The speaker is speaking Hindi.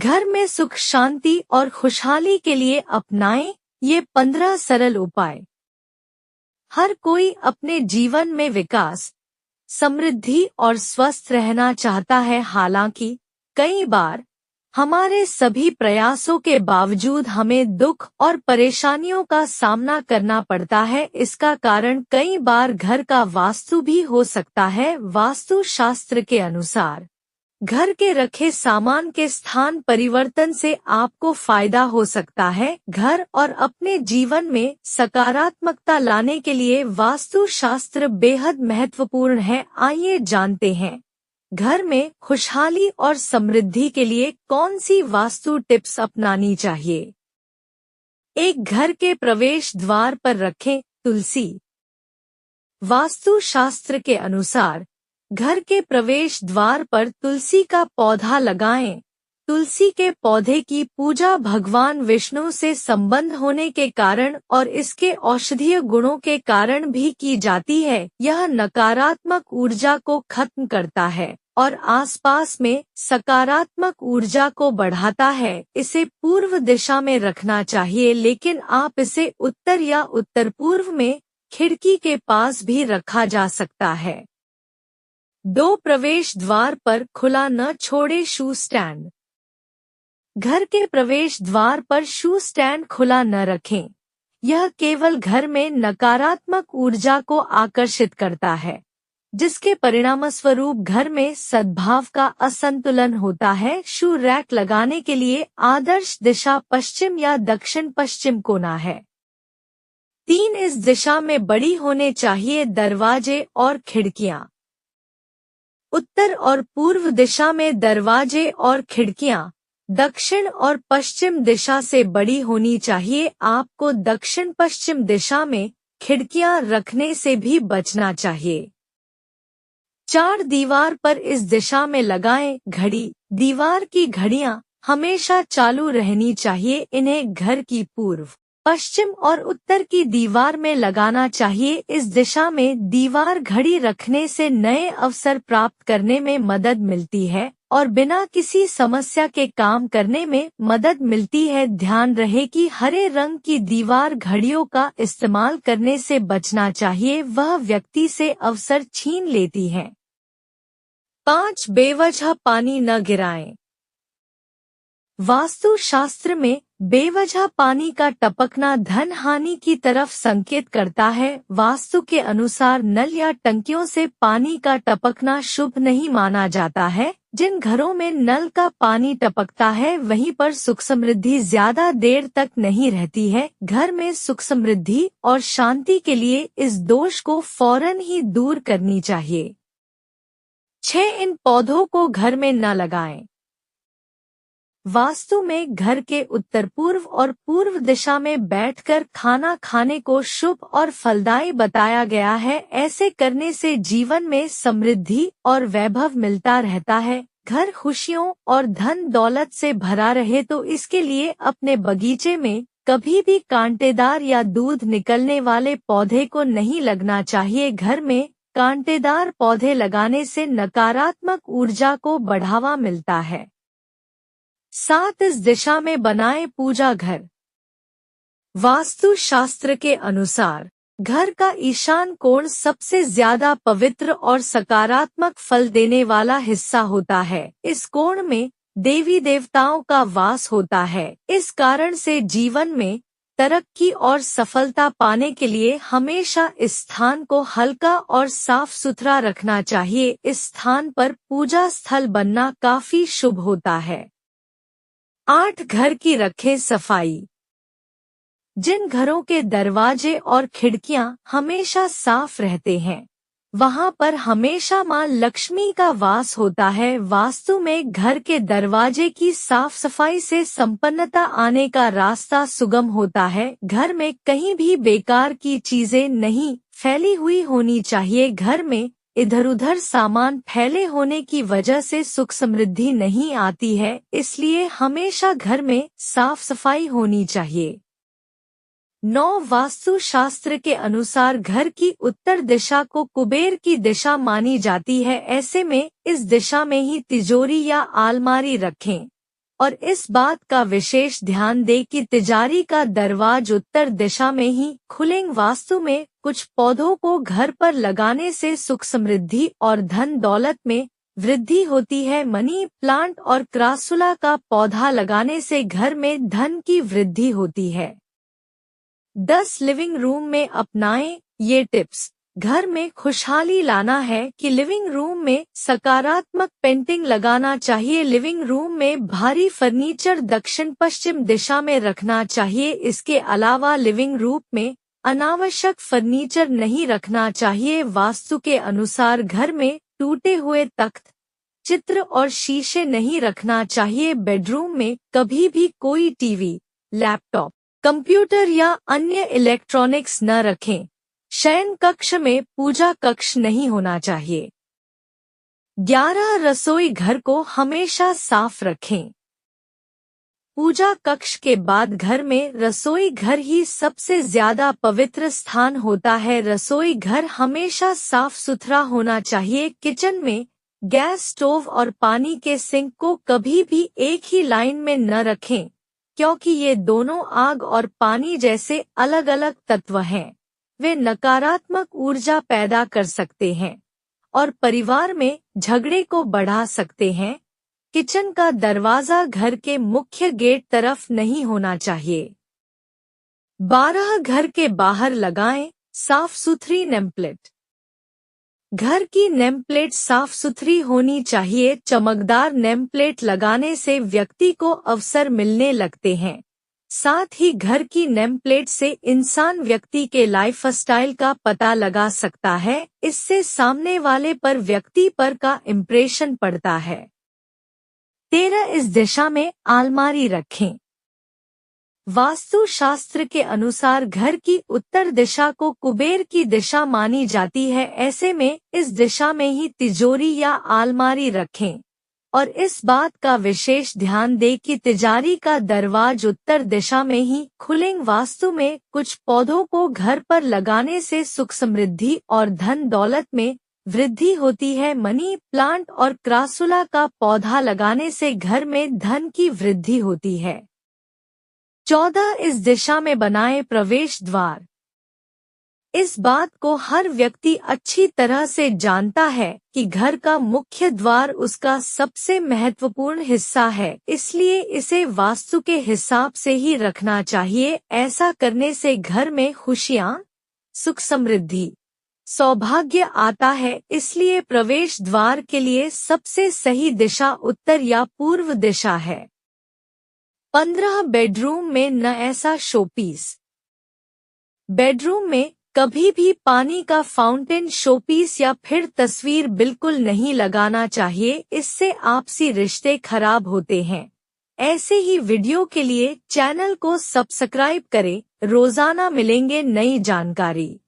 घर में सुख शांति और खुशहाली के लिए अपनाएं ये 15 सरल उपाय। हर कोई अपने जीवन में विकास, समृद्धि और स्वस्थ रहना चाहता है। हालांकि कई बार हमारे सभी प्रयासों के बावजूद हमें दुख और परेशानियों का सामना करना पड़ता है। इसका कारण कई बार घर का वास्तु भी हो सकता है। वास्तु शास्त्र के अनुसार घर के रखे सामान के स्थान परिवर्तन से आपको फायदा हो सकता है। घर और अपने जीवन में सकारात्मकता लाने के लिए वास्तु शास्त्र बेहद महत्वपूर्ण है। आइए जानते हैं घर में खुशहाली और समृद्धि के लिए कौन सी वास्तु टिप्स अपनानी चाहिए। एक घर के प्रवेश द्वार पर रखें तुलसी। वास्तु शास्त्र के अनुसार घर के प्रवेश द्वार पर तुलसी का पौधा लगाएं। तुलसी के पौधे की पूजा भगवान विष्णु से संबंध होने के कारण और इसके औषधीय गुणों के कारण भी की जाती है। यह नकारात्मक ऊर्जा को खत्म करता है और आसपास में सकारात्मक ऊर्जा को बढ़ाता है। इसे पूर्व दिशा में रखना चाहिए, लेकिन आप इसे उत्तर या उत्तर पूर्व में खिड़की के पास भी रखा जा सकता है। 2 प्रवेश द्वार पर खुला न छोड़े शू स्टैंड। घर के प्रवेश द्वार पर शू स्टैंड खुला न रखें। यह केवल घर में नकारात्मक ऊर्जा को आकर्षित करता है, जिसके परिणामस्वरूप घर में सद्भाव का असंतुलन होता है। शू रैक लगाने के लिए आदर्श दिशा पश्चिम या दक्षिण पश्चिम कोना है। 3 इस दिशा में बड़ी होने चाहिए दरवाजे और खिड़कियां। उत्तर और पूर्व दिशा में दरवाजे और खिड़कियां दक्षिण और पश्चिम दिशा से बड़ी होनी चाहिए। आपको दक्षिण पश्चिम दिशा में खिड़कियां रखने से भी बचना चाहिए। 4 दीवार पर इस दिशा में लगाएं घड़ी। दीवार की घड़ियां हमेशा चालू रहनी चाहिए। इन्हें घर की पूर्व, पश्चिम और उत्तर की दीवार में लगाना चाहिए। इस दिशा में दीवार घड़ी रखने से नए अवसर प्राप्त करने में मदद मिलती है और बिना किसी समस्या के काम करने में मदद मिलती है। ध्यान रहे कि हरे रंग की दीवार घड़ियों का इस्तेमाल करने से बचना चाहिए, वह व्यक्ति से अवसर छीन लेती है। 5 बेवजह पानी न गिराएं। वास्तु शास्त्र में बेवजह पानी का टपकना धन हानि की तरफ संकेत करता है। वास्तु के अनुसार नल या टंकियों से पानी का टपकना शुभ नहीं माना जाता है। जिन घरों में नल का पानी टपकता है वहीं पर सुख समृद्धि ज्यादा देर तक नहीं रहती है। घर में सुख समृद्धि और शांति के लिए इस दोष को फौरन ही दूर करनी चाहिए। 6 इन पौधों को घर में न लगाएं। वास्तु में घर के उत्तर पूर्व और पूर्व दिशा में बैठकर खाना खाने को शुभ और फलदायी बताया गया है। ऐसे करने से जीवन में समृद्धि और वैभव मिलता रहता है। घर खुशियों और धन दौलत से भरा रहे तो इसके लिए अपने बगीचे में कभी भी कांटेदार या दूध निकलने वाले पौधे को नहीं लगना चाहिए। घर में कांटेदार पौधे लगाने से नकारात्मक ऊर्जा को बढ़ावा मिलता है। 7 इस दिशा में बनाएं पूजा घर। वास्तु शास्त्र के अनुसार घर का ईशान कोण सबसे ज्यादा पवित्र और सकारात्मक फल देने वाला हिस्सा होता है। इस कोण में देवी देवताओं का वास होता है। इस कारण से जीवन में तरक्की और सफलता पाने के लिए हमेशा इस स्थान को हल्का और साफ सुथरा रखना चाहिए। इस स्थान पर पूजा स्थल बनना काफी शुभ होता है। 8 घर की रखें सफाई। जिन घरों के दरवाजे और खिड़कियां हमेशा साफ रहते हैं वहां पर हमेशा मां लक्ष्मी का वास होता है। वास्तु में घर के दरवाजे की साफ सफाई से संपन्नता आने का रास्ता सुगम होता है। घर में कहीं भी बेकार की चीजें नहीं फैली हुई होनी चाहिए। घर में इधर उधर सामान फैले होने की वजह से सुख समृद्धि नहीं आती है, इसलिए हमेशा घर में साफ सफाई होनी चाहिए। 9 वास्तु शास्त्र के अनुसार घर की उत्तर दिशा को कुबेर की दिशा मानी जाती है। ऐसे में इस दिशा में ही तिजोरी या आलमारी रखें और इस बात का विशेष ध्यान दें कि तिजारी का दरवाज उत्तर दिशा में ही खुलें। वास्तु में कुछ पौधों को घर पर लगाने से सुख समृद्धि और धन दौलत में वृद्धि होती है। मनी प्लांट और क्रासुला का पौधा लगाने से घर में धन की वृद्धि होती है। 10 लिविंग रूम में अपनाएं ये टिप्स। घर में खुशहाली लाना है कि लिविंग रूम में सकारात्मक पेंटिंग लगाना चाहिए। लिविंग रूम में भारी फर्नीचर दक्षिण पश्चिम दिशा में रखना चाहिए। इसके अलावा लिविंग रूम में अनावश्यक फर्नीचर नहीं रखना चाहिए। वास्तु के अनुसार घर में टूटे हुए तख्त, चित्र और शीशे नहीं रखना चाहिए। बेडरूम में कभी भी कोई टीवी, लैपटॉप, कंप्यूटर या अन्य इलेक्ट्रॉनिक्स न रखें। शयन कक्ष में पूजा कक्ष नहीं होना चाहिए। 11 रसोई घर को हमेशा साफ रखें। पूजा कक्ष के बाद घर में रसोई घर ही सबसे ज्यादा पवित्र स्थान होता है। रसोई घर हमेशा साफ सुथरा होना चाहिए। किचन में गैस स्टोव और पानी के सिंक को कभी भी एक ही लाइन में न रखें, क्योंकि ये दोनों आग और पानी जैसे अलग अलग तत्व हैं। वे नकारात्मक ऊर्जा पैदा कर सकते हैं और परिवार में झगड़े को बढ़ा सकते हैं। किचन का दरवाजा घर के मुख्य गेट तरफ नहीं होना चाहिए। 12 घर के बाहर लगाएं साफ सुथरी नेमप्लेट। घर की नेमप्लेट साफ सुथरी होनी चाहिए। चमकदार नेमप्लेट लगाने से व्यक्ति को अवसर मिलने लगते हैं। साथ ही घर की नेमप्लेट से इंसान व्यक्ति के लाइफस्टाइल का पता लगा सकता है। इससे सामने वाले पर व्यक्ति पर का इम्प्रेशन पड़ता है। 13 इस दिशा में अलमारी रखें। वास्तु शास्त्र के अनुसार घर की उत्तर दिशा को कुबेर की दिशा मानी जाती है। ऐसे में इस दिशा में ही तिजोरी या अलमारी रखें और इस बात का विशेष ध्यान दें कि तिजारी का दरवाज उत्तर दिशा में ही खुलें। वास्तु में कुछ पौधों को घर पर लगाने से सुख समृद्धि और धन दौलत में वृद्धि होती है। मनी प्लांट और क्रासुला का पौधा लगाने से घर में धन की वृद्धि होती है। 14 इस दिशा में बनाएं प्रवेश द्वार। इस बात को हर व्यक्ति अच्छी तरह से जानता है कि घर का मुख्य द्वार उसका सबसे महत्वपूर्ण हिस्सा है, इसलिए इसे वास्तु के हिसाब से ही रखना चाहिए। ऐसा करने से घर में खुशियां, सुख समृद्धि, सौभाग्य आता है। इसलिए प्रवेश द्वार के लिए सबसे सही दिशा उत्तर या पूर्व दिशा है। 15 बेडरूम में न ऐसा शोपीस। बेडरूम में कभी भी पानी का फाउंटेन, शोपीस या फिर तस्वीर बिल्कुल नहीं लगाना चाहिए। इससे आपसी रिश्ते खराब होते हैं। ऐसे ही वीडियो के लिए चैनल को सब्सक्राइब करें। रोजाना मिलेंगे नई जानकारी।